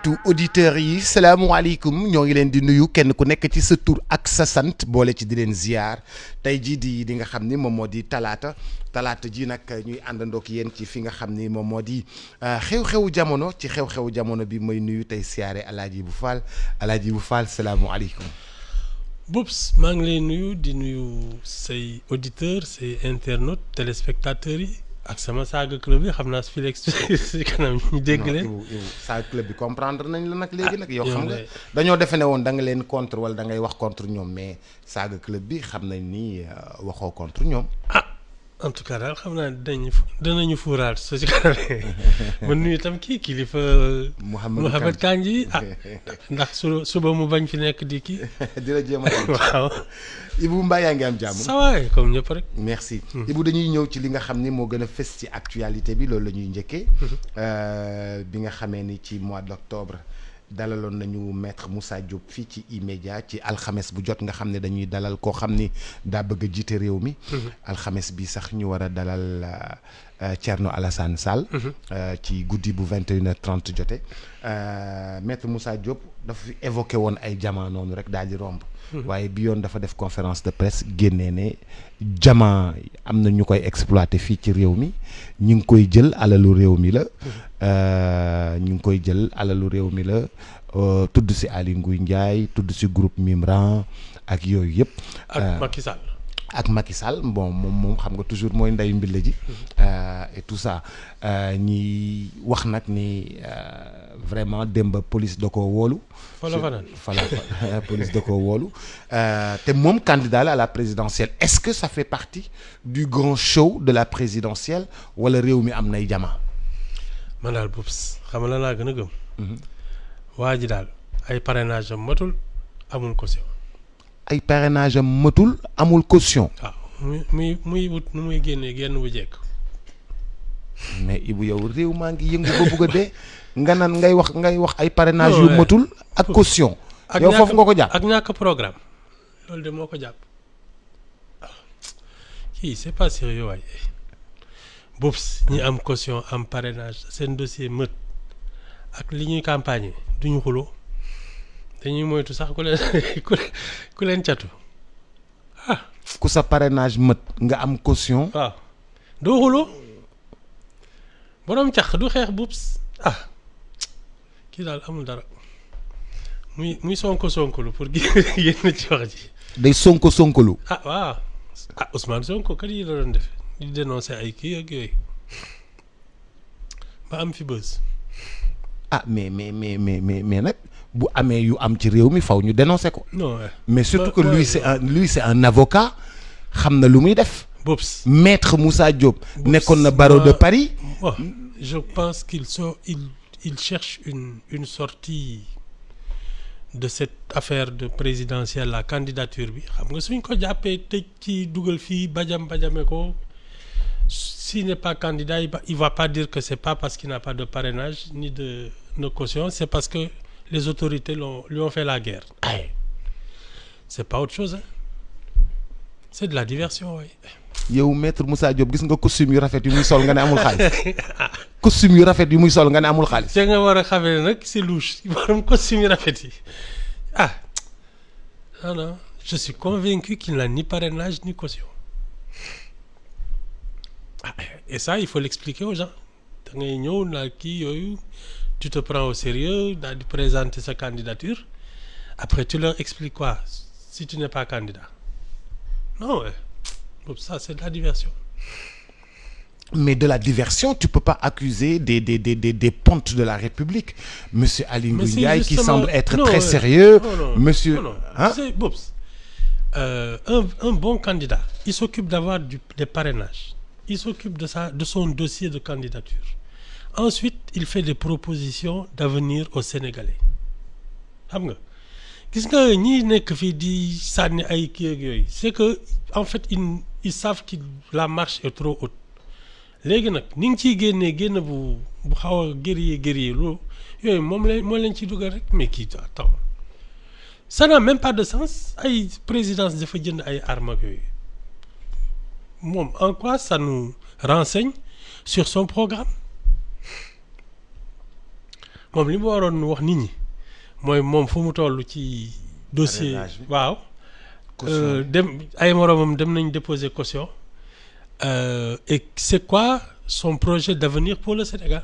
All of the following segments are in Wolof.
tout auditeurs yi salaamualeykum ñoo ngi leen di nuyu kenn ku nekk ci sa tur ak sa sant boole ci di leen ziar tey jii di nga xam ni moom moo di talaata ji nag ñuy àndandoog yéen ci fi nga xam ni moom moo di xew-xewu jamono ci xew-xewu jamono bi may nuyu tey siyaare Alaaji Bu Fall salaamualeykum. Boubs maa ngi lay nuyu di nuyu say auditeurs say internautes téléspectateurs yi. ak sama Saga Club bi xam naa si fii si kanam ñu dégg leen. Saga Club bi comprendre nañ la nag léegi nag. yow xam nga dañoo defe ne woon da nga leen contre wala da ngay wax contre ñoom mais Saga Club bi xam nañ ni waxoo contre ñoom. En tout cas daal xam naa danañu fuuraal soo si kanam man nuyu itam kii kilifa Mouhamed Kandji ndax suba mu bañ fi nekk di kii. di la jéem a waaw. Ibou Mbaye yaa ngi am jàmm. ça va comme ñëpp rek. merci Ibou dañuy ñëw ci li nga xam ni moo gën a fës ci actualité bi loolu la ñuy njëkkee. bi nga xamee ni ci mois d'octobre dalaloon nañu maître Moussa Diop fii ci E-Media ci alxames bu jot nga xam ne dañuy dalal koo xam ni daa bëgg a jiite réew mi. alxames bi sax ñu war a dalal Thierno Alassane Sall. ci guddi bu 21h30 jote maître Moussa Diop dafa fi évoqué woon ay jamono noonu rek daal di romb. waaye bi yoon dafa def conférence de presse génnee ne jamaa am na ñu koy exploité fii ci réew mi ñu ngi koy jël alalu réew mi la. Tudd si Aly Ngouille Ndiaye tudd si groupe Mimran ak yooyu yëpp. ak Macky Sall bon moom xam nga toujours mooy ndeyu mbile ji. et tout ça ñi wax nag ni vraiment démb police da koo wóolu. Police da koo wóolu te moom candidat la à la présidentielle est-ce que ça fait partie du grand show de la présidentielle wala réew mi am nay jamaa. man daal Boubs xam nga la laa gën a gëm. waa ji daal ay parrainage am matul amul caution. ay parrainage am matul amul caution. waaw muy wut nu muy génnee génn bu jekk. mais Ibou yow réew maa ngi yëngu ba bugg a dee nga naan ngay wax ay parrainage yu matul ak caution. yow foofu nga ko jàpp ak ñàkk programme loolu de moo ko jàpp kii c'est pas sérieux waaye Boubs ñi am caution am parrainage seen dossier mët ak li ñuy campagne duñu xuloo dañuy moytu sax ku leen catu ku sa parrainage mët nga am caution. waaw doo xuloo borom cax du xeex Boubs kii daal amul dara muy sonkolu pour génn ci wax ji. day sonkolu. waaw Ousmane Sonko kat yi la doon def di dénoncer ay kii ak yooyu ba am fi bës. mais nag bu amee yu am ci réew mi faw ñu dénoncer ko. non mais surtout que lui c'est un avocat xam na lu muy def. Boubs maître Moussa Diop. nekkoon na barreau de Paris. je pense qu'il cherche une sortie de cette affaire de présidentielle la candidature bi xam nga suñ ko jàppee tëj ci dugal fii bajame ko s'il n'est pas candidat il va pas dire que c'est pas parce qu'il n'a pas de parrainage ni de caution c'est parce que les autorités lui ont fait la guerre. C'est pas autre chose c'est de la diversion waaye. yow maître Moussa Diop gis nga costume yu rafet yu muy sol nga ne amul xaalis. costume yu rafet yu muy sol nga ne amul xaalis. te nga war a xamee nag c'est louche borom costume yu rafet yi non je suis convaincu qu'il n'a ni parrainage ni caution. Et ça il faut l'expliquer aux gens da ngay ñëw naa kii yooyu tu te prends au sérieux daal di présenter sa candidature après tu leur expliques quoi si tu n'es pas candidat non ça c'est de la diversion. Mais de la diversion tu peux pas accuser des pontes de la République monsieur Aly Ngouille Ndiaye qui semble être très sérieux. Monsieur c'est Boubs un bon candidat il s'occupe d'avoir des parrainages il s'occupe de son dossier de candidature ensuite il fait des propositions d'avenir aux Sénégalais xam nga gis nga ñi nekk fii di sànni ay kii ak yooyu c'est que en fait ils savent que la marche est trop haute léegi nag ni ngi ciy génn bu xaw a guerrier lu yooyu moo leen ciy dugal rek mais kii taw ça n'a même pas de sens ay présidence dafa jënd ay armes ak yooyu moom en quoi ça nous renseigne sur son programme moom li mu waroon wax nit ñi mooy moom fu mu toll ci dossier Parrainage bi. waaw Caution. dem ay moromam dem nañ déposer caution et c'est quoi son projet d'avenir pour le Sénégal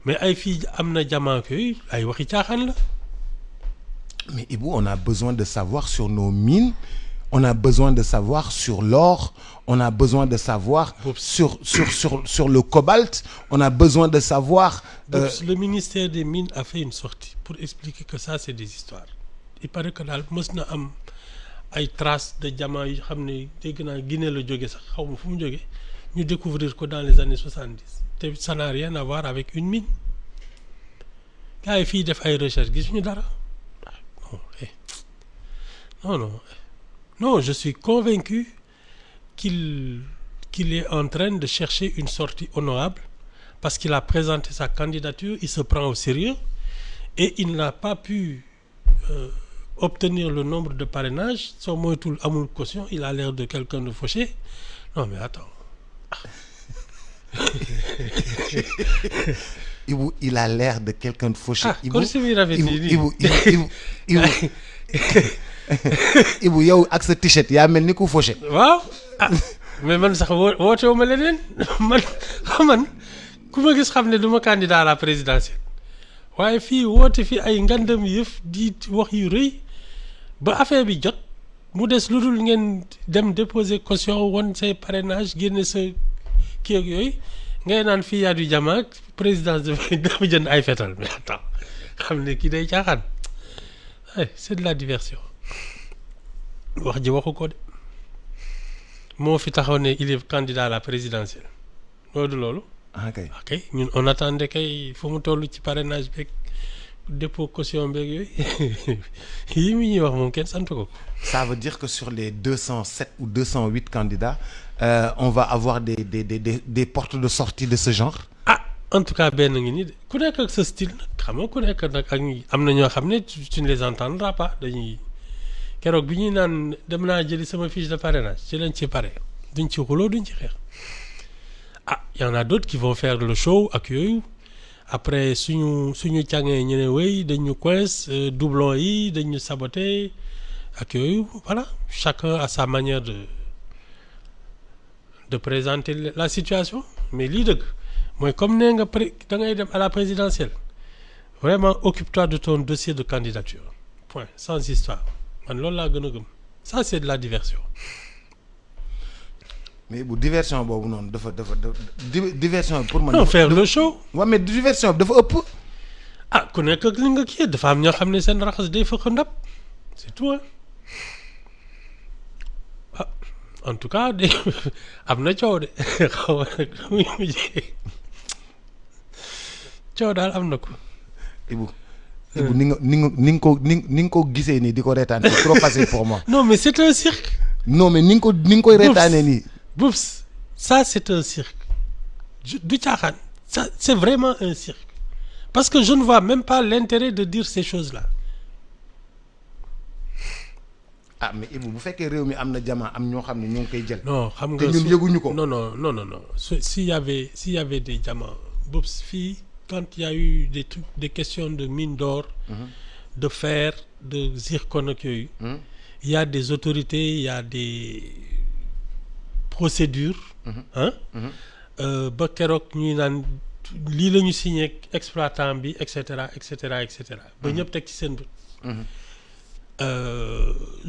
mais ay fii am na jamono yooyu ay waxi caaxaan la. Mais Ibou, on a besoin de savoir sur nos mines, on a besoin de savoir sur l'or, on a besoin de savoir sur le cobalt, on a besoin de savoir... Le ministère des Mines a fait une sortie pour expliquer que ça c'est des histoires. Il paraît que daal mës na am ay traces de diamants yi xam ne dégg naa Guinée la jóge sax xaw ma fu mu jóge ñu découvrir ko dans les années 70 te ça n'a rien à voir avec une mine gars yi fii def ay recherches gisuñu dara non je suis convaincu qu'il est en train de chercher une sortie honorable parce qu'il a présenté sa candidature, il se prend au sérieux et il n'a pas pu obtenir le nombre de parrainages. Son moytul amul caution, il a l'air de quelqu'un de fauché. Non mais attends. Ibou, il a l'air de quelqu'un de fauché. Ibou yow ak sa t-shirt yaa mel ni ku fauché. waaw mais man sax woote wu ma leneen man ku ma gis xam ne du ma candidat à la présidentielle waaye fii woote fi ay ngandam yëf di wax yu rëy ba affaire bi jot mu des lu dul ngeen dem déposer caution won say parrainage génne sa kii ak yooyu ngay naan fii yaa du jamaat présidence dafa jënd ay fetal mais attends xam ne kii day caaxaan c'est de la diversion wax ji waxu ko de moo fi taxaw ne il est candidat à la présidentielle loolu loolu. ok ñun on attendait kay fu mu toll ci parrainage beeg dépôt caution beeg yooyu yi mi ñuy wax moom kenn sant ko. Ça veut dire que sur les 207 ou 208 candidats on va avoir des portes de sortie de ce genre. En tout cas benn ngi nii de ku nekk ak sa style nag xam nga ku nekk nag ak am na ñoo xam ne tu ne les entendras pas dañuy keroog bi ñuy naan dem naa jëli sama fiche de parrainage ci lañ ci pare duñ ci xuloo duñ ci xeex y en a d'autres qui vont faire le show ak yooyu après suñu càngee ñu ne wéy dañu coince doublon yi dañu saboter ak yooyu voilà chacun a sa manière de présenter la situation mais lii dëgg mooy comme nee nga da ngay dem à la présidentielle vraiment occupe-toi de ton dossier de candidature point sans histoire man loolu laa gën a gëm ça c'est de la diversion. mais bu diversion boobu noonu dafa diversion pour man. non faire le show. waaw mais diversion dafa ëpp. ku nekk ak li nga kii dafa am ñoo xam ne seen raxas day fëkk ndab c'est tout en tout cas de am na coow de xaw ma nag muy mujjee coow daal am na ko. Ibou ni nga ko gisee nii di ko reetaan c'est trop facile pour moi. non mais c'est un cirque. non mais ni nga koy reetaanee nii. Boubs ça c'est un cirque du caaxaan ça c'est vraiment un cirque parce que je ne vois même pas l'intérêt de dire ces choses-là. mais Ibou bu fekkee réew mi am na jamaa am ñoo xam ne ñoo ngi koy jël. non xam nga te ñun yëguñu ko. non s'il y avait des diamants Boubs fii quand il y a eu des questions de mine d'or de fer de zircon ak yooyu il y a des autorités il y a des procédures ba keroog ñuy naan lii la ñu signé exploitant bi et cetera ba ñëpp teg ci seen bët.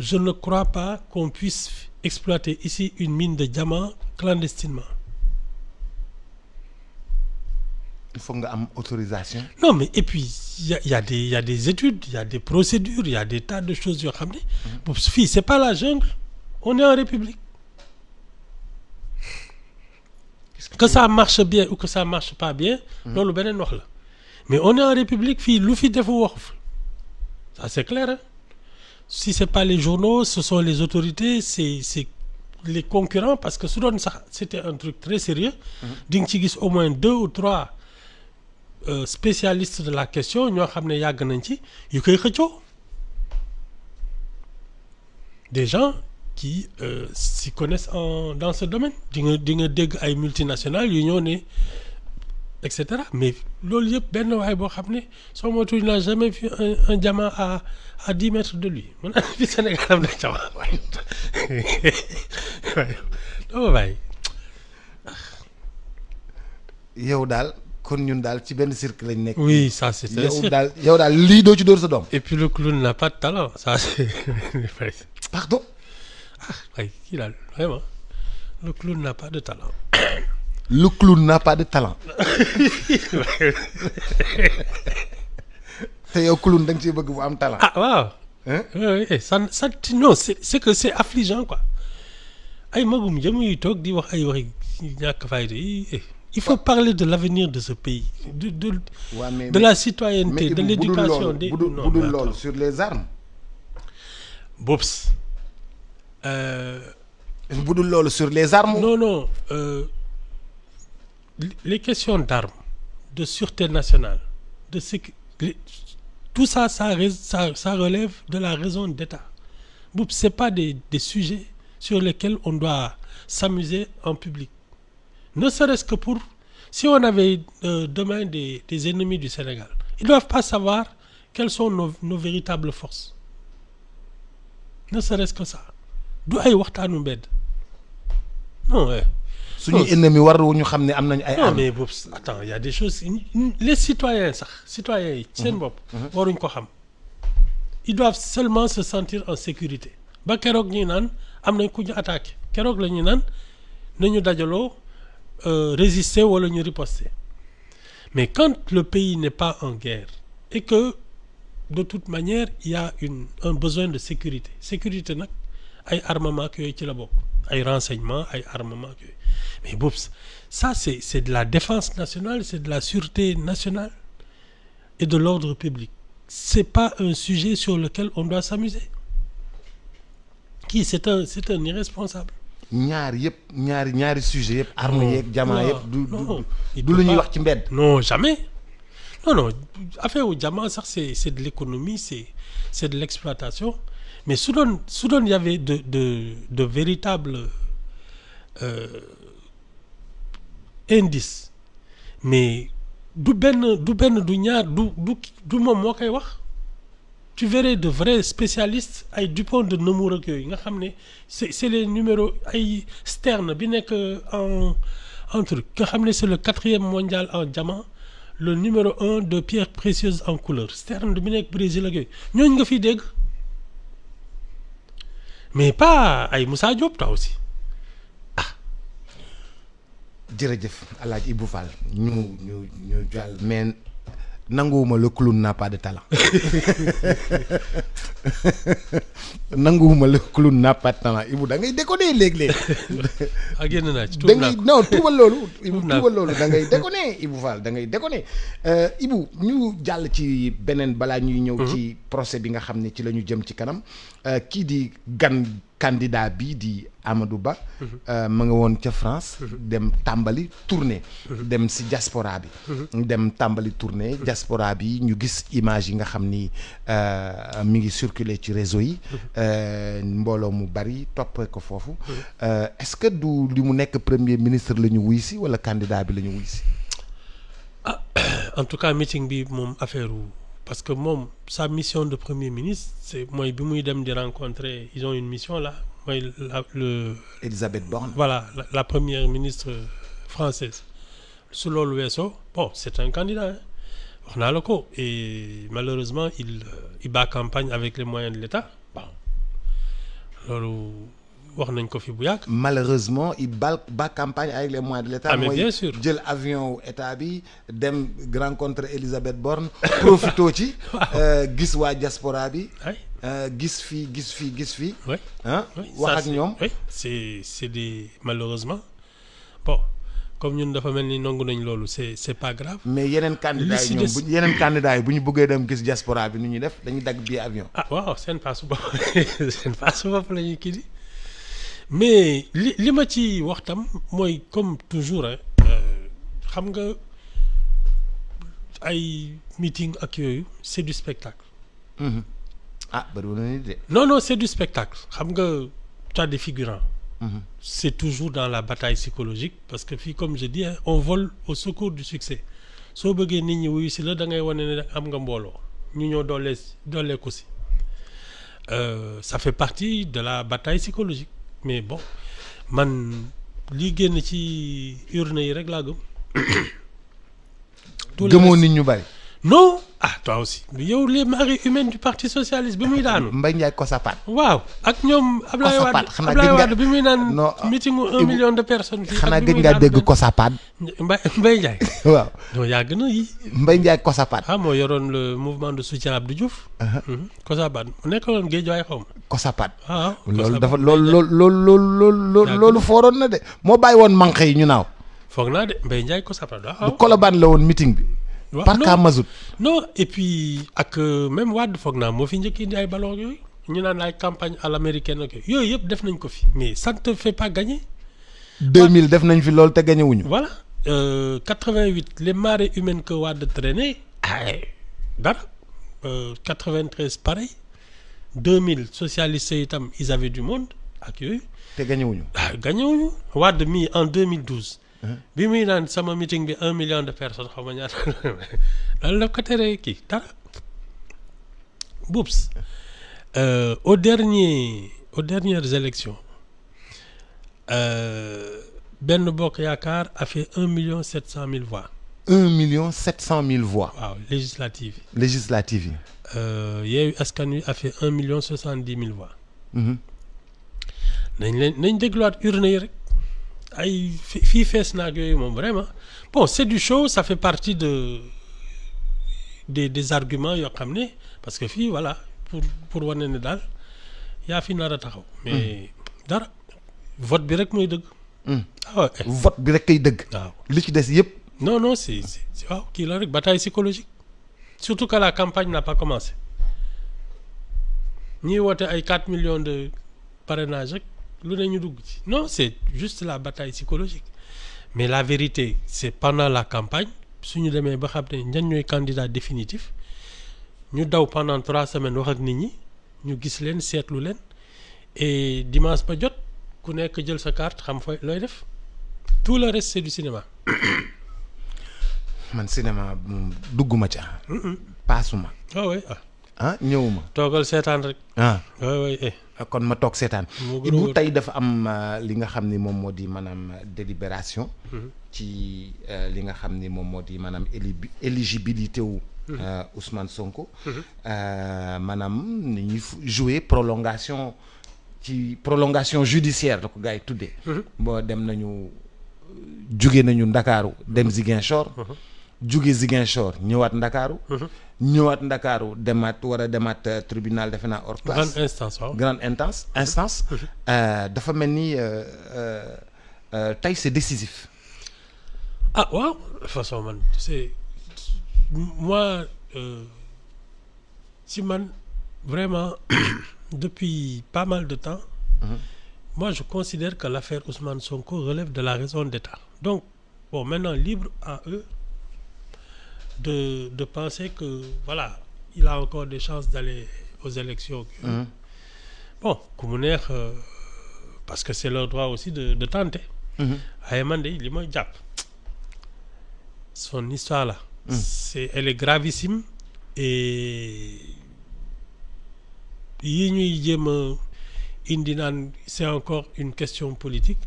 Je ne crois pas qu'on puisse exploiter ici une mine de diamants clandestinement. Il faut nga am autorisation. Non mais et puis il y a des études, il y a des procédures, il y a des tas de choses yoo xam ne. Fii c'est pas la jungle, on est en République. Que ça marche bien ou que ça marche pas bien. loolu beneen wax la mais on est en République fii lu fi defu waxu ça c'est clair hein? Si c'est pas les journaux ce sont les autorités c'est les concurrents parce que su doon sax c'était un truc très sérieux di nga ci gis au moins 2 ou 3 spécialistes de la question ñoo xam ne yàgg nañ ci yu koy xëccoo des gens qui s'y connaissent dans ce domaine di nga dégg ay multinationales yu ñëw ne et cetera mais loolu yëpp benn waay boo xam ne soo moytuwul il n'a jamais vu un diamant à 10 mètres de lui man fi Sénégal am na diamant waaye dama bàyyi. yow daal kon ñun daal ci benn cirque lañ nekk. oui ça c'est un cirque. yow daal lii doo ci dóor sa doom. et puis le clown n'a pas de talent ça c'est pardon. waaye kii daal vraiment le clown n'a pas de talent. le clown n'a pas de talent. te yow clown da nga ciy bëgg bu am talent. ah waaw. oui ça non c'est que c'est affligeant quoi ay magum jëm yu toog di wax ay waxi ñàkk fayda yi. Il faut parler de l'avenir de ce pays, de la citoyenneté, de l'éducation. Bu dul loolu sur les armes. Bops. Bu dul loolu sur les armes. Non. Les questions d'armes, de sûreté nationale, de sécurité, tout ça, ça relève de la raison d'État. Bops, c'est pas des sujets sur lesquels on doit s'amuser en public. Ne serait-ce que pour, si on avait demain des ennemis du Sénégal, ils ne doivent pas savoir quelles sont nos véritables forces. Ne serait-ce que ça. Du ay waxtaanu mbedd. Non, suñu ennemi waruñu xam ne am nañu ay armes. Non, mais boobu attends, il y a des choses. Les citoyens yi seen bopp. waruñ ko xam. Ils doivent seulement se sentir en sécurité. Ba keroog ñuy naan am nañ ku ñu attaqué keroog la ñuy naan nañu dajaloo. Résister wala ñu riposter mais quand le pays n'est pas en guerre et que de toute manière il y a un besoin de sécurité nag ay armement ak yooyu ci la bokk ay renseignements ay armement ak yooyu mais boobu ça c'est de la défense nationale c'est de la sûreté nationale et de l'ordre public c'est pas un sujet sur lequel on doit s'amuser c'est un irresponsable. ñaari sujet yëpp. armes yeeg jamaa yëpp du lu ñuy wax ci mbedd. non jamais non affaire wu jamaa sax c'est de l'économie c'est de l'exploitation mais su doon y avait de véritables indices mais du benn du ñaar du moom moo koy wax. Tu verrais de vrais spécialistes ay Dupont de Nemours ak yooyu nga xam ne c'est les numéros ay Stern bi nekk en truc nga xam ne c'est le 4e mondial en diamant le numéro 1 de pierres précieuses en couleur Stern bi nekk Brésil ak yooyu ñooñu nga fiy dégg mais pas ay Moussa Diop ta aussi jërëjëf El Hadj Ibou Fall ñu jàll mais nanguwuma le clown n'a pas de talent nanguwuma le clown n'a pas de talent Ibou da ngay déconner léeg-léeg. génn naa ci da ngay non tuubal loolu. tuubal loolu da ngay déconner Ibou Fall da ngay déconner Ibou ñu jàll ci beneen balaa ñuy ñëw ci procès bi nga xam ne ci la ñu jëm ci kanam kii di candidat bi di Amadou Ba. ma nga woon ca France. dem tàmbali tournée. dem si diaspora bi. dem tàmbali tournée diaspora bi ñu gis image yi nga xam ni mi ngi circuler ci réseau yi. mbooloo mu bari toppee ko foofu. est-ce que du li mu nekk premier ministre la ñu wuy si wala candidat bi la ñu wuy si. En tout cas meeting bi moom affaire parce que moom sa mission de premier ministre c'est mooy bi muy dem di rencontrer ils ont une mission là mooy Elisabeth Borne. Voilà la première ministre française su loolu weesoo bon c'est un candidat wax naa la ko et malheureusement il bat campagne avec les moyens de l'État bon loolu wax nañ ko fi bu yàgg. Malheureusement il bat campagne avec les moyens de l'État. Mais bien sûr jël avion état bi dem rencontrer Elisabeth Borne profito ci. gis waa diaspora bi. gis fii. oui wax ak ñoom. oui c'est des malheureusement bon comme ñun dafa mel ni nangu nañ loolu c'est pas grave. mais yeneen candidats yi ñoom bu ñu bëggee dem gis diaspora bi nu ñuy def dañuy dagg billet avion. waaw seen paasu bopp la ñuy kii di mais li ma ci wax tam mooy comme toujours xam nga ay meeting ak yooyu c'est du spectacle. bëriwul na nit de. non c'est du spectacle xam nga tu as des figurants. C'est toujours dans la bataille psychologique parce que fii comme je dis on vole au secours du succès soo bëggee nit ñi wuyu si la da ngay wane ne am nga mbooloo ñu ñëw doolee ko si ça fait partie de la bataille psychologique mais bon man li génn ci urne yi rek laa gëm. gëmoo nit ñu bari. non ah toi aussi yow les marées humaines du parti socialiste bi muy daanu. Mbaye Ndiaye Kosapat. waaw ak ñoom Ablaye Wade bi muy naan. meeting 1 million de personnes. fii xanaa gëj ngaa dégg Kosapat. Mbaye Ndiaye. waaw non yàgg na yi. Mbaye Ndiaye Kosapat. ah moo yoroon le mouvement de soutien Abdou Diouf. Kosapat mu nekkaloon Guédiawaye xaw ma. Kosapat. waaw loolu dafa loolu fooroon na de moo bàyyi woon manqué yi ñu naaw. foog naa de Mbaye Ndiaye Kosapat waaw. bu Colobane la woon meeting bi. Parka Mazout. non et puis ak même Wade foog naa moo fi njëkk indi ay ballon yooyu ñu naan ay campagne à l'américaine ak yooyu yëpp def nañ ko fi mais ça ne te fait pas gagner. 2000 def nañ fi loolu te gagné wuñu. voilà 88 les marées humaines que Wade traînait dara 93 pareil 2000 socialistes itam ils avaient du monde ak yooyu. te gagné wuñu. gagné wuñu Wade mi en 2012. bi muy naan sama meeting bi 1 million de personnes xaw ma ñaata loolu la ko teree kii dara Boubs aux dernières élections Benno Bokk Yaakaar a fait 1,7 million voix. 1,7 million voix. waaw législative yi. Yewwi Askan Wi a fait 1,70 million voix. nañ dégluwaat urne yi rek. ay fii fees naag yooyu moom vraiment bon c'est du show ça fait partie des arguments yoo xam ne parce que fii voilà pour wane ne daal yaa fi nar a taxaw mais dara vote bi rek mooy dëgg. vote bi rek kay dëgg. waaw li ci des yëpp. non c'est waaw kii la rek bataille psychologique surtout que la campagne n'a pas commencé ñiy woote ay 4 millions de parrainage rek. lu ne ñu dugg ci non c'est juste la bataille psychologique mais la vérité c'est pendant la campagne suñu demee ba xam ne ñan ñooy candidat définitif ñu daw pendant 3 semaines wax ak nit ñi ñu gis leen seetlu leen et dimanche ba jot ku nekk jël sa carte xam fa looy def tout le reste c'est du cinéma. man cinéma dugguma ca. paasuma. ñëwuma. toogal seetaan rek. oui. kon ma toog seetaan. Ibou tey dafa am li nga xam ni moom moo di maanaam délibération. ci li nga xam ni moom moo di maanaam éligibilité wu. Ousmane Sonko. maanaam ni ñuy jouer prolongation judiciaire la ko gars yi tuddee. boo dem nañu jóge nañu Ndakaaru dem Ziguinchor. jóge Ziguinchor ñëwaat Ndakaaru. war a demaat tribunal defe naa hors classe. grande instance. dafa mel ni tey c'est décisif. ah waaw de façon man c'est moi si man vraiment depuis pas mal de temps. moi je considère que l'affaire Ousmane Sonko relève de la raison d'État donc bon maintenant libre à eux de penser que voilà il a encore des chances d'aller aux élections. Bon ku mu neex parce que c'est leur droit aussi de tenter. waaye man de li may jàpp son histoire là. elle est gravissime et yi ñuy jéem a indi naan c'est encore une question politique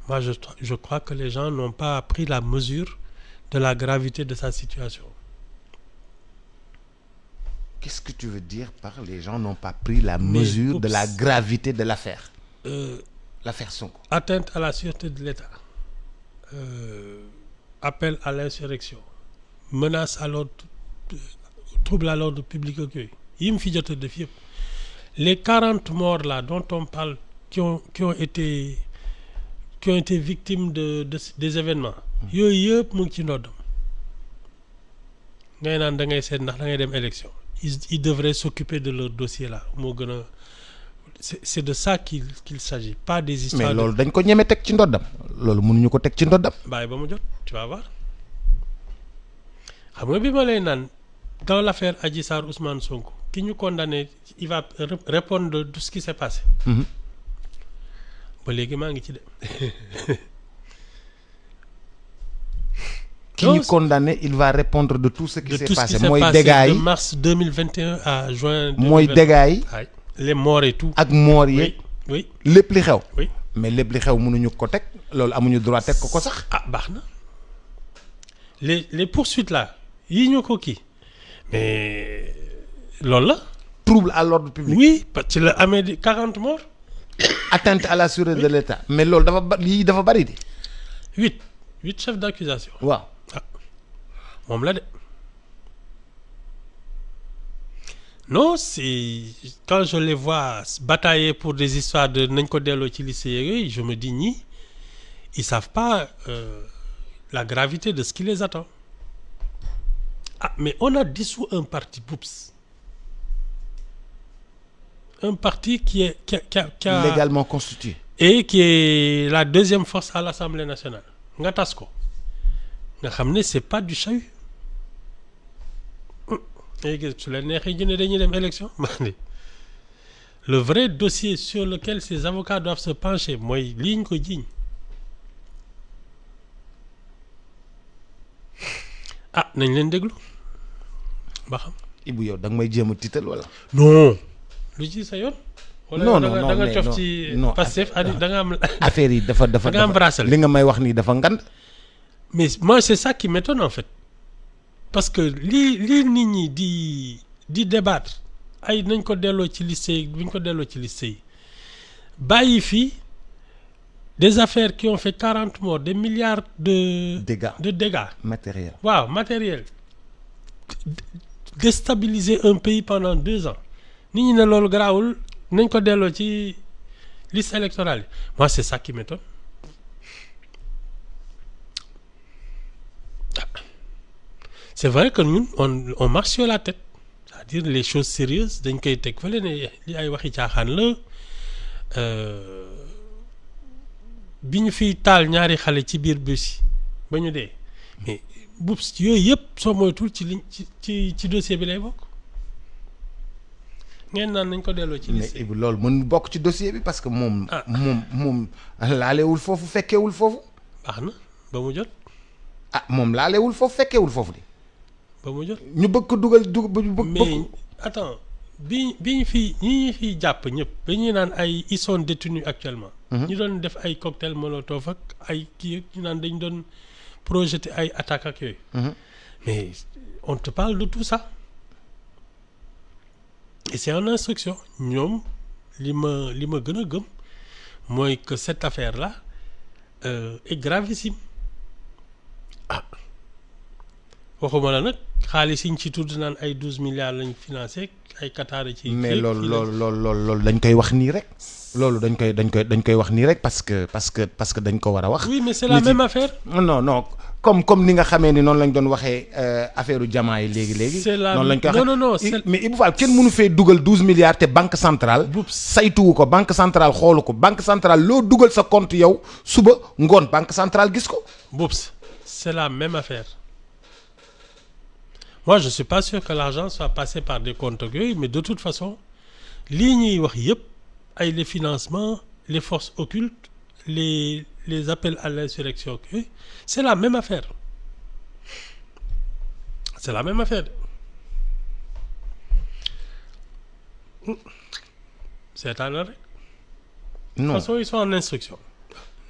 moi je crois que les gens n'ont pas pris la mesure de la gravité de sa situation. Qu'est-ce que tu veux dire par les gens n'ont pas pris la mesure de la gravité de l'affaire? L'affaire Sonko. Atteinte à la sûreté de l'État, appel à l'insurrection, menace à l'ordre, trouble à l'ordre public ak yooyu yi mu fi jot a def yëpp les 40 morts là dont on parle qui ont été victimes des événements yooyu yëpp mu ngi ci ndoddam ngay naan da ngay seet ndax da ngay dem élection ils devraient s'occuper de leur dossier là moo gën a c'est de ça qu'il s'agit pas des histoires. mais loolu dañ ko ñeme teg ci ndoddam loolu mënuñu ko teg ci ndoddam. bàyyi ba mu jot tu vas voir xam nga bi ma lay naan dans l'affaire Adji Sarr Ousmane Sonko ki ñu condamné il va répondre de tout ce qui s'est passé. ba léegi maa ngi ci de ki ñu condamné il va répondre de tout ce qui s'est passé. mooy dégâts yi de mars 2021 à juin 2020. mooy dégâts yi. les morts et tout. ak morts yi. oui lépp li xew. oui mais lépp li xew mënuñu ko teg loolu amuñu droit teg ko sax. ah baax na les poursuites là yi ñu ko kii mais loolu la. trouble à l'ordre public. oui parce que la amee di 40 morts. atteinte à la sûreté de l'État. mais loolu dafa bari di. 8 chefs d'accusation. waaw moom la de. non c'est quand je les vois batailler pour des histoires de nañ ko delloo ci lycée yooyu je me dis ñii ils savent pas la gravité de ce qui les attend. ah mais on a dissous un parti BOUPS. Un parti qui a légalement constitué. Et qui est la deuxième force à l'Assemblée nationale. nga tas ko nga xam ne c'est pas du chahut. léegi su la neexee ñu ne dañuy dem élection le vrai dossier sur lequel ces avocats doivent se pencher mooy lii ñu ko jiiñ. ah nañ leen déglu ba xam. Ibou yow da nga may jéem a tiital wala. non. lu ci sa yoon. non non da nga cof ci Pastef da nga am. affaire yi dafa da nga am bracelet li nga may wax nii dafa ngand. mais moi c'est ça qui m'étonne en fait parce que lii nit ñi di débattre ay nañ ko delloo ci liste yi buñ ko delloo ci liste yi bàyyi fii des affaires qui ont fait 40 morts des milliards de dégâts matériels. waaw matériel déstabiliser un pays pendant 2 ans nit ñi ne loolu garaawul nañ ko delloo ci liste électorale yi moi c'est ça qui m'étonne. C'est vrai que ñun on marche sur la tête c'est-à-dire les choses sérieuses dañ koy teg fële ne li ay waxi caaxaan la bi ñu fiy taal ñaari xale ci biir bus yi ba ñu dee mais BOUPS yooyu yëpp soo moytul ci liñ ci dossier bi lay bokk ngeen naan nañ ko delloo ci liste. mais loolu mën bokk ci dossier bi parce que moom. moom laalewul foofu fekkewul foofu. baax na ba mu jot. moom laalewul foofu fekkewul foofu de. ba mu jot ñu bëgg ko dugal bëgg. mais attends bi ñu fiy jàpp ñëpp ba ñuy naan ay ils sont détenus actuellement. ñu doon def ay cocktail molotov ak ay kii ñu naan dañ doon projeter ay attaques ak yooyu. mais on te parle de tout ça. et c'est en instruction ñoom li ma gën a gëm mooy que cette affaire là est gravissime. waxuma la nag xaalis yi ñu ci tudd naan ay 12 milliards lañ financé ay Qatar ci. mais loolu dañ koy wax nii rek. loolu dañ koy wax nii rek parce que dañ ko war a wax. oui mais c'est la même affaire. non comme ni nga xamee ni noonu lañ doon waxee affaire u jamaa yi léegi. c'est la noonu lañ koy waxee non mais Ibou Fall kenn mënu fee dugal 12 milliards te banque centrale. saytuwu ko banque centrale xoolu ko banque centrale loo dugal sa compte yow suba ngoon banque centrale gis ko. BOUPS c'est la même affaire. moi je suis pas sûr que l'argent soit passé par des comptes yooyu mais de toute façon lii ñuy wax yëpp ay les financements les forces occultes les appels à l'insurrection yooyu c'est la même affaire seetaan la rek. non de toute façon ils sont en instruction.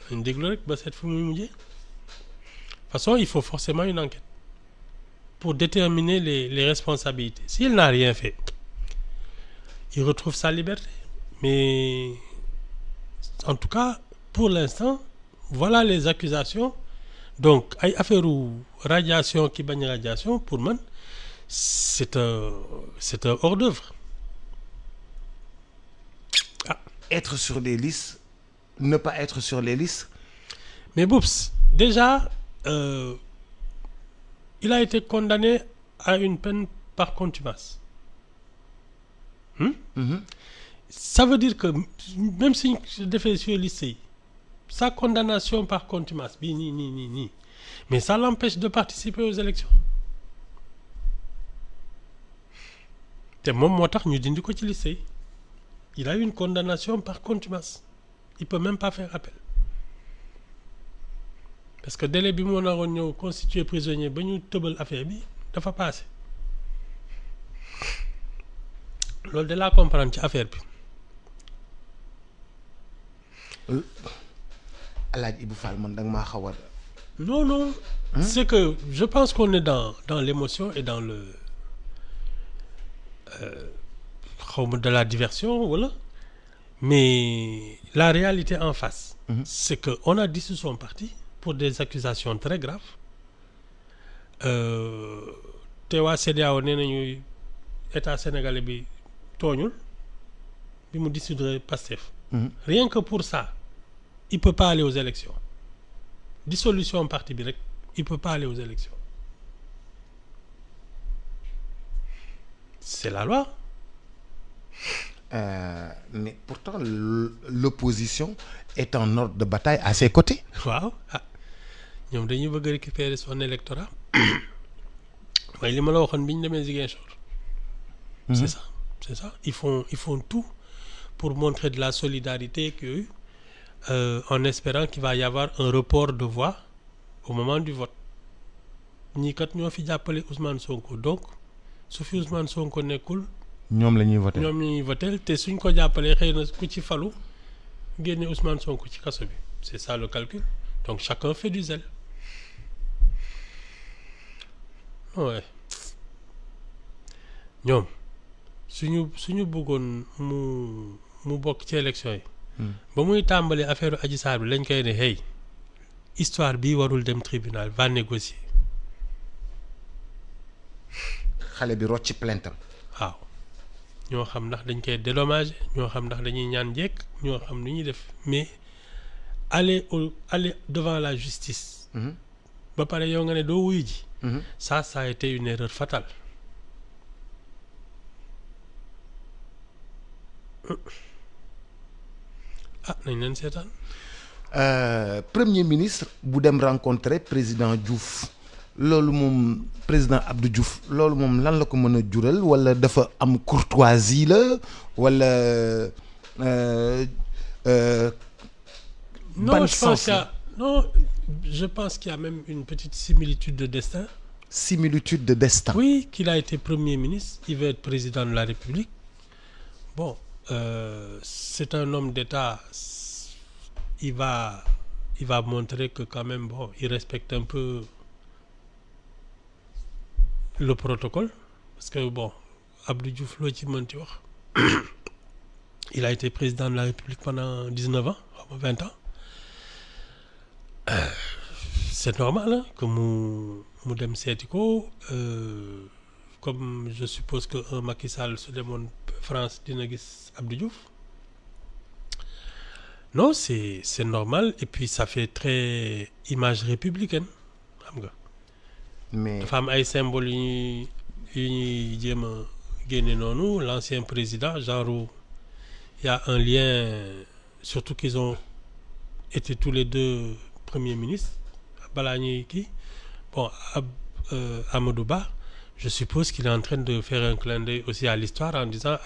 dañ déglu rek ba seet fu muy mujjee. de toute façon il faut forcément une enquête pour déterminer les responsabilités. S'il n'a rien fait, il retrouve sa liberté. Mais en tout cas, pour l'instant, voilà les accusations. Donc, ay affaire ou radiation qui bagne radiation, pour moi, c'est un hors d'œuvre. Être sur des listes, ne pas être sur les listes. Mais BOUPS, déjà, il a été condamné à une peine par contumace. Ça veut dire que même si je défais sur le lycée, sa condamnation par contumace, mais ça l'empêche de participer aux élections. te moom moo tax ñu dindi ko ci lycée. Il a eu une condamnation par contumace. Il peut même pas faire appel. parce que délai bi moo naroon ñëw constitué prisonnier ba ñu tëbal affaire bi dafa passé loolu de laa comprendre ci affaire bi. Alaaji Ibou Fall man da nga maa xaw a. Non, non. C'est que je pense qu'on est dans l'émotion et dans le de la diversion, voilà. Mais la réalité en face, c'est qu'on a dissous son parti pour des accusations très graves. Te waa CEDEAO nee nañu état sénégalais bi tooñul bi mu dissoudre Pastef. Rien que pour ça, il peut pas aller aux élections. Dissolution parti bi rek, il peut pas aller aux élections. C'est la loi. Mais pourtant l'opposition est en ordre de bataille à ses côtés. waaw ah ñoom dañuy bëgg a récupérer son électorat mooy li ma la waxoon bi ñu demee Ziguinchor. C'est ça ils font tout pour montrer de la solidarité que en espérant qu'il va y avoir un report de voix au moment du vote ñii kat ñoo fi jàppale Ousmane Sonko donc su fi Ousmane Sonko nekkul. ñoom la ñuy voté ñoom la ñuy voté te suñ ko jàppalee xëy na ku ci falu génne Ousmane Sonko ci kaso bi c'est ça le calcul donc chacun fait du zèle. Ouais ñoom suñu bëggoon mu bokk ci élection yi. ba muy tàmbali affaire Adji Sarr bi lañ koy ne hey histoire bii warul dem tribunal va négocier. xale bi rocc ci plaintam. waaw ñoo xam ndax dañ koy dédommager ñoo xam ndax dañuy ñaan njekk ñoo xam nu ñuy def mais aller devant la justice. ba pare yow nga ne doo wuyu ji. ça a été une erreur fatale. nañ leen seetaan. Premier ministre bu dem rencontrer président Diouf loolu moom président Abdou Diouf loolu moom lan la ko mën a jural wala dafa am courtoisie la wala. Je pense qu'il y a même une petite similitude de destin. Similitude de destin. Oui, qu'il a été Premier ministre, il veut être président de la République. Bon, c'est un homme d'État, il va montrer que quand même, bon, il respecte un peu le protocole. Parce que, bon, Abdou Diouf loo ci mënti wax il a été président de la République pendant 19 ans, 20 ans. C'est normal hein, que mu dem seeti ko comme je suppose que un Macky Sall su demoon France dina gis Abdou Diouf. Non, c'est normal et puis ça fait très image républicaine xam nga. mais dafa am ay symboles yu ñuy jéem a génne noonu l'ancien président genre il y a un lien surtout qu'ils ont été tous les deux premiers ministres balaa ñuy kii bon Amadou Ba je suppose qu'il est en train de faire un clin d'œil aussi à l'histoire en disant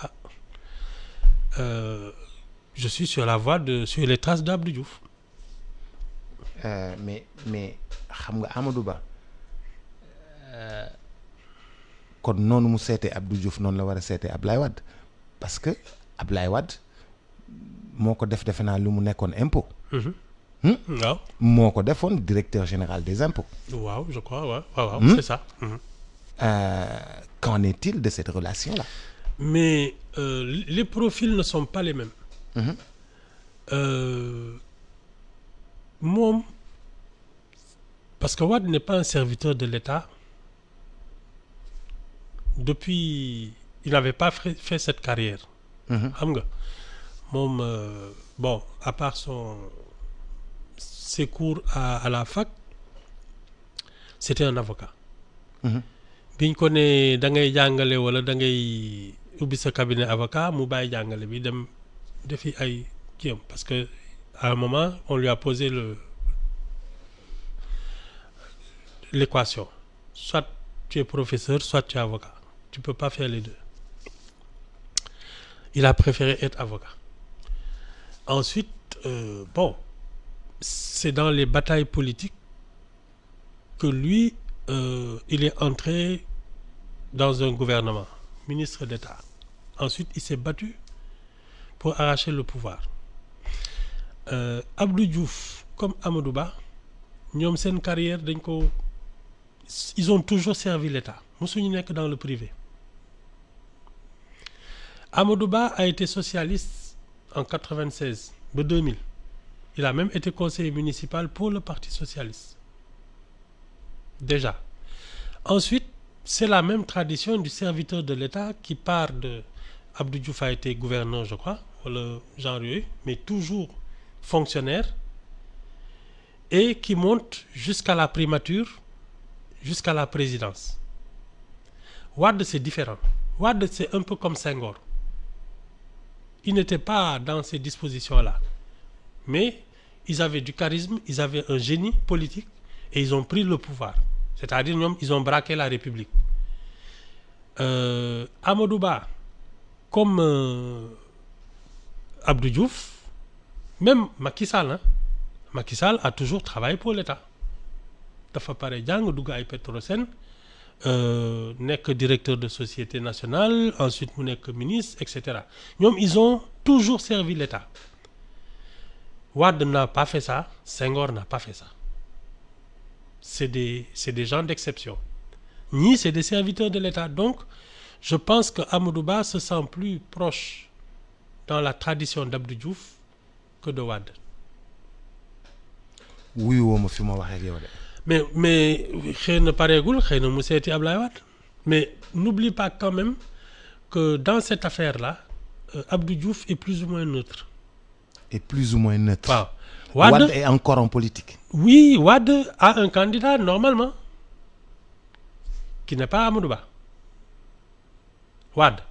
je suis sur les traces d'Abdou Diouf. mais xam nga Amadou Ba kon noonu mu seetee Abdou Diouf noonu la war a seetee Ablaye Wade parce que Ablaye Wade moo ko defe naa lu mu nekkoon impôt. waaw moo ko defoon directeur général des impôts. waaw je crois waaw c'est ça. Qu'en est-il de cette relation-là? Mais les profils ne sont pas les mêmes. Moom parce que Wade n'est pas un serviteur de l'État depuis il n'avait pas fait cette carrière. xam nga moom bon à part ses cours à la fac c'était un avocat. biñ ko ne da ngay jàngale wala da ngay ubbi sa cabinet avocat mu bàyyi jàngale bi dem defi ay kiyam parce que à un moment on lui a posé l'équation soit tu es professeur soit tu es avocat tu peux pas faire les deux. Il a préféré être avocat. Ensuite bon c'est dans les batailles politiques que lui, il est entré dans un gouvernement, ministre d'État. Ensuite, il s'est battu pour arracher le pouvoir. Abdou Diouf comme Amadou Ba, ñoom seen carrière dañ ko ils ont toujours servi l'État mosuñu nekk dans le privé. Amadou Ba a été socialiste en 96 ba 2000. Il a même été conseiller municipal pour le Parti socialiste. Déjà. Ensuite, c'est la même tradition du serviteur de l'État qui part de... Abdou Diouf a été gouverneur, je crois, wala genre yooyu, mais toujours fonctionnaire, et qui monte jusqu'à la primature, jusqu'à la présidence. Wade, c'est différent. Wade, c'est un peu comme Senghor. Ils n'étaient pas dans ces dispositions-là. Mais ils avaient du charisme, ils avaient un génie politique, et ils ont pris le pouvoir. C'est-à-dire, ils ont braqué la République. Amadou Ba, comme Abdou Diouf, même Macky Sall, Macky Sall a toujours travaillé pour l'État. Dafa pare jàng dugg ay Petrosen, nekk directeur de société nationale, ensuite mu nekk ministre, etc. Ñoom ils ont toujours servi l'État. Wade n'a pas fait ça, Senghor n'a pas fait ça. C'est des gens d'exception. Ni c'est des serviteurs de l'État. Donc, je pense que Amadou Ba se sent plus proche dans la tradition d'Abdou Diouf que de Wade. Oui, woo ma fi ma waxee ak yow de. Mais xëy na pareegul, xëy na mu seeti Ablaye Wade. Mais n'oublie pas quand même que dans cette affaire-là, Abdou Diouf est plus ou moins neutre. Et plus ou moins neutre. Waaw. Wade est encore en politique. Oui, Wade a un candidat normalement qui n'est pas Amadou Ba. Wade.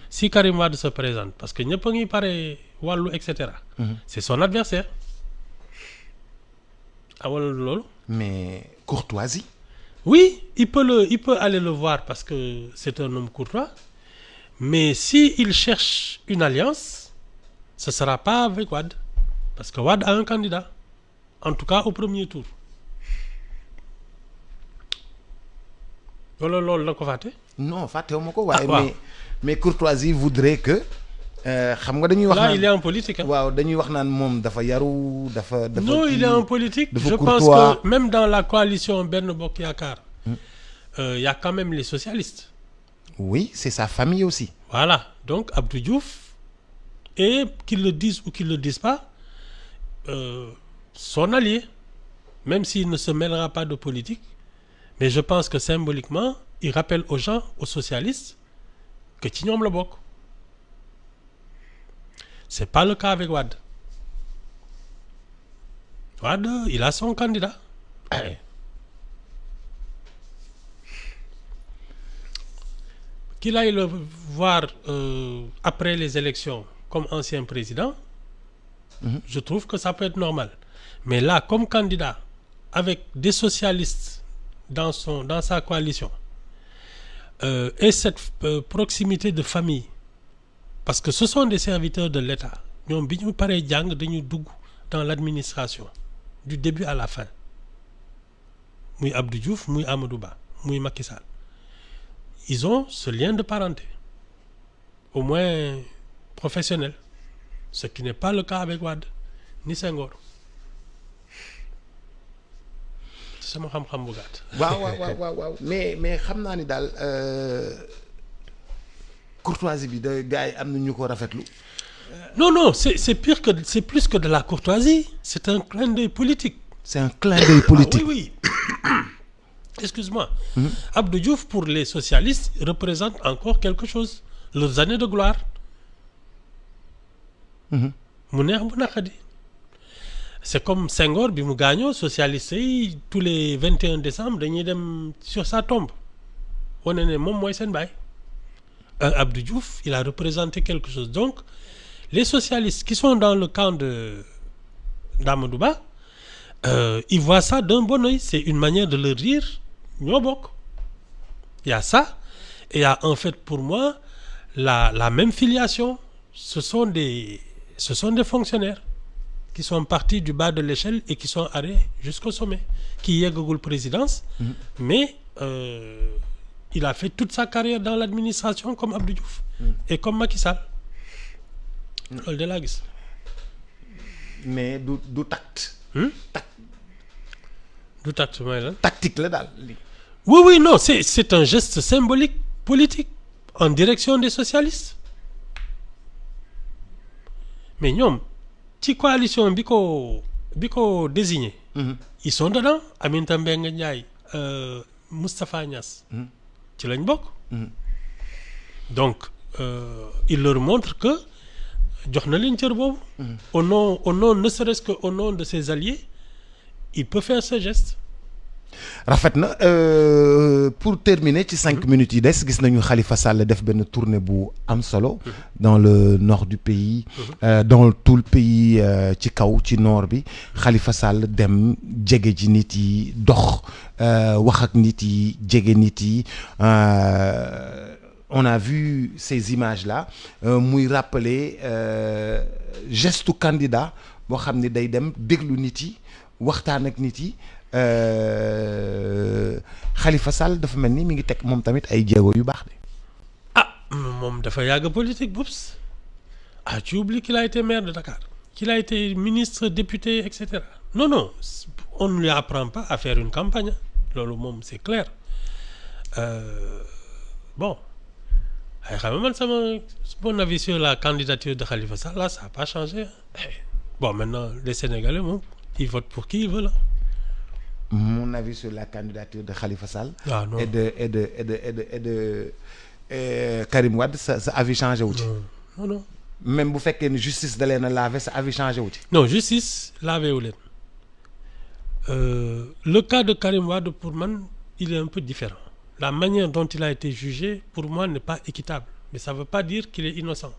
Si Karim Wade se présente, parce que ñëpp a ngi pare wàllu et cetera. C'est son adversaire. Awal loolu. Mais courtoisie. Oui, il peut aller le voir parce que c'est un homme courtois. Mais si il cherche une alliance, ce sera pas avec Wade. Parce que Wade a un candidat. En tout cas au premier tour. Loolu la ko fàtte. Non, fàttewuma ko waaye mais courtoisie voudrait que xam nga dañuy wax là naan il est en politique. waaw dañuy wax naan moom dafa yaru dafa Non, il est en politique. Je pense courtois. que même dans la coalition Benno Bokk Yaakaar, y a quand même les socialistes. Oui, c'est sa famille aussi. Voilà. Donc Abdou Diouf, et qu'ils le disent ou qu'ils le disent pas, son allié, même s'il ne se mêlera pas de politique, mais je pense que symboliquement, il rappelle aux gens, aux socialistes, que ci ñoom la bokk. C'est pas le cas avec Wade. Wade, il a son candidat. Qu'il aille le voir après les élections comme ancien président, je trouve que ça peut être normal. Mais là, comme candidat, avec des socialistes dans sa coalition, et cette proximité de famille, parce que ce sont des serviteurs de l'État, ñoom bi ñu paree jàng dañu dugg dans l'administration du début à la fin, muy Abdou Diouf muy Amadou Ba muy Macky Sall. Ils ont ce lien de parenté, au moins professionnel, ce qui n'est pas le cas avec Wade ni Senghor. Sama xam-xam bu gàtt. waaw mais xam naa ni daal courtoisie bi da gars yi am na ñu ko rafetlu. Non, c'est plus que de la courtoisie, c'est un clin d'œil politique. C'est un clin d'œil politique. Oui. Excuse-moi. Abdou Diouf pour les socialistes représente encore quelque chose, leurs années de gloire. Mu neex bu naqadi. C'est comme Senghor bi mu gaañoo socialiste yi tous les 21 décembre dañuy dem sur sa tombe wane ne moom mooy seen baay. Abdou Diouf, il a représenté quelque chose. Donc, les socialistes qui sont dans le camp d'Amadou Ba, ils voient ça d'un bon œil. C'est une manière de leur dire ñoo bokk. Il y a ça. Et il y a en fait pour moi la même filiation. Ce sont des fonctionnaires. qui sont partis du bas de l'échelle et qui sont allés jusqu'au sommet qui yeggagul présidence mais il a fait toute sa carrière dans l'administration comme Abdou Diouf et comme Macky Sall loolu de laa gis mais du tact. du tact mooy lan tactique la daal. oui non c'est un geste symbolique politique en direction des socialistes mais ñoom ci coalition bi ko désigné ils sont dedans Aminata Mbengue Ndiaye Moustapha Niasse ci lañ bokk donc il leur montre que jox na leen cër boobu au nom ne serait-ce que au nom de ses alliés il peut faire ce geste rafet na pour terminer ci 5 minutes yi des gis nañu Khalifa Sall def benn tournée bu am solo dans le nord du pays dans tout le pays ci kaw ci nord bi Khalifa Sall dem jege ji nit yi dox wax ak nit yi jege nit yi on a vu ces images là muy rappeler geste candidat boo xam ne day dem déglu nit yi waxtaan ak nit yi Khalifa Sall dafa mel ni mi ngi teg moom tamit ay jéego yu baax de. moom dafa yàgg politique boops tu oublies qu'il a été maire de Dakar qu'il a été ministre député et cetera non on ne lui apprend pas à faire une campagne loolu moom c'est clair bon ay xam nga man sama mon avis sur la candidature de Khalifa Sall là ça a pas changé bon maintenant les Sénégalais moom ils votent pour qui ils veulent. Mon avis sur la candidature de Khalifa Sall. Non. et de Karim Wade sa avis changé wu ci. non. même bu fekkee ni justice da leen a lavé sa avis changé wu ci. non justice lavé wu leen le cas de Karim Wade pour man il est un peu différent. La manière dont il a été jugé pour moi n'est pas équitable mais ça veut pas dire qu'il est innocent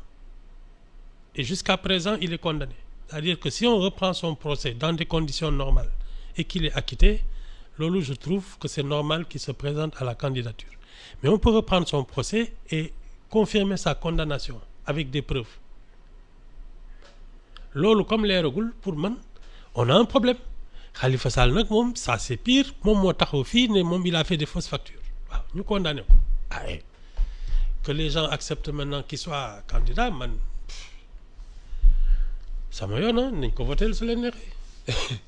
et jusqu'à présent il est condamné. C'est-à-dire que si on reprend son procès dans des conditions normales et qu'il est acquitté, loolu je trouve que c'est normal qu'il se présente à la candidature. Mais on peut reprendre son procès et confirmer sa condamnation avec des preuves. Loolu comme leeragul pour man on a un problème. Khalifa Sall nag moom ça c'est pire moom moo taxaw fii ne moom il a fait des fausses factures waaw ñu condamné ko que les gens acceptent maintenant qu'il soit candidat man sama yoon nañ ko voter su leen neexee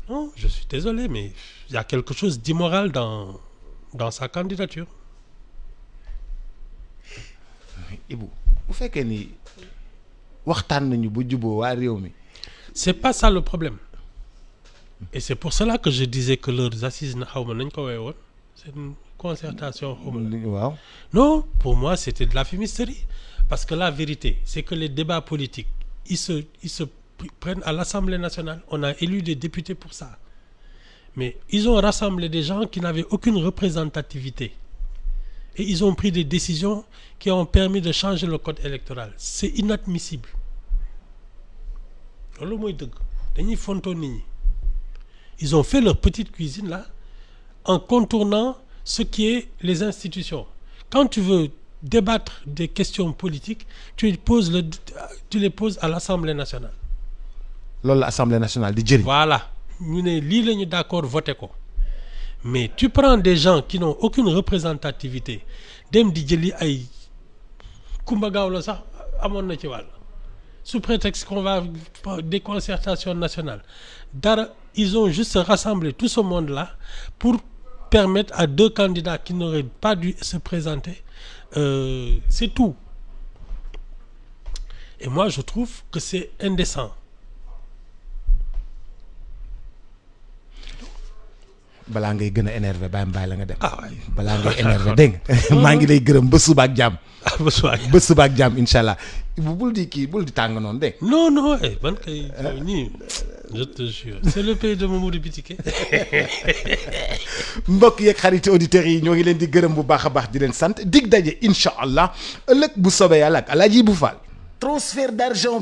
non je suis désolé mais il y a quelque chose d'immoral dans sa candidature. Ibou bu fekkee ni waxtaan nañu ba juboo waa réew mi. C'est pas ça le problème et c'est pour cela que je disais que leurs assises na xaw ma nañ ko woowee woon c'est une concertation xaw ma waaw non pour moi c'était de la fumisterie parce que la vérité c'est que les débats politiques ils se prennent à l'Assemblée nationale on a élu des députés pour ça mais ils ont rassemblé des gens qui n'avaient aucune représentativité et ils ont pris des décisions qui ont permis de changer le code électoral c'est inadmissible loolu mooy dëgg dañuy fontoo nit ñi ils ont fait leur petite cuisine là en contournant ce qui est les institutions quand tu veux débattre des questions politiques tu les poses à l'Assemblée nationale. loolu la Assemblée nationale di jëriñ. voilà ñu ne lii la ñu d'accord voté ko mais tu prends des gens qui n'ont aucune représentativité dem di jëli ay Kumba Gaaw la sax amoon na ci wàll sous prétexte qu'on va des concertations nationales dara ils ont juste rassemblé tout ce monde-là pour permettre à 2 candidats qui n'auraient pas dû se présenter c'est tout et moi je trouve que c'est indécent. balaa ngay gën a énervé bàyyi la nga dem. waay balaa ngay énervé dégg nga maa ngi lay gërëm ba suba ak jàmm. ba suba ak jàmm incha allah bul di tàng noonu dégg non man kay nii je te jure c'est le pays de Mamadou Bitike. mbokk yeeg xariti auditeurs yi ñoo ngi leen di gërëm bu baax a baax di leen sant dig daje incha allah ëllëg bu soobee yàlla ak Alaaji Ibou Fall. transfert d'argent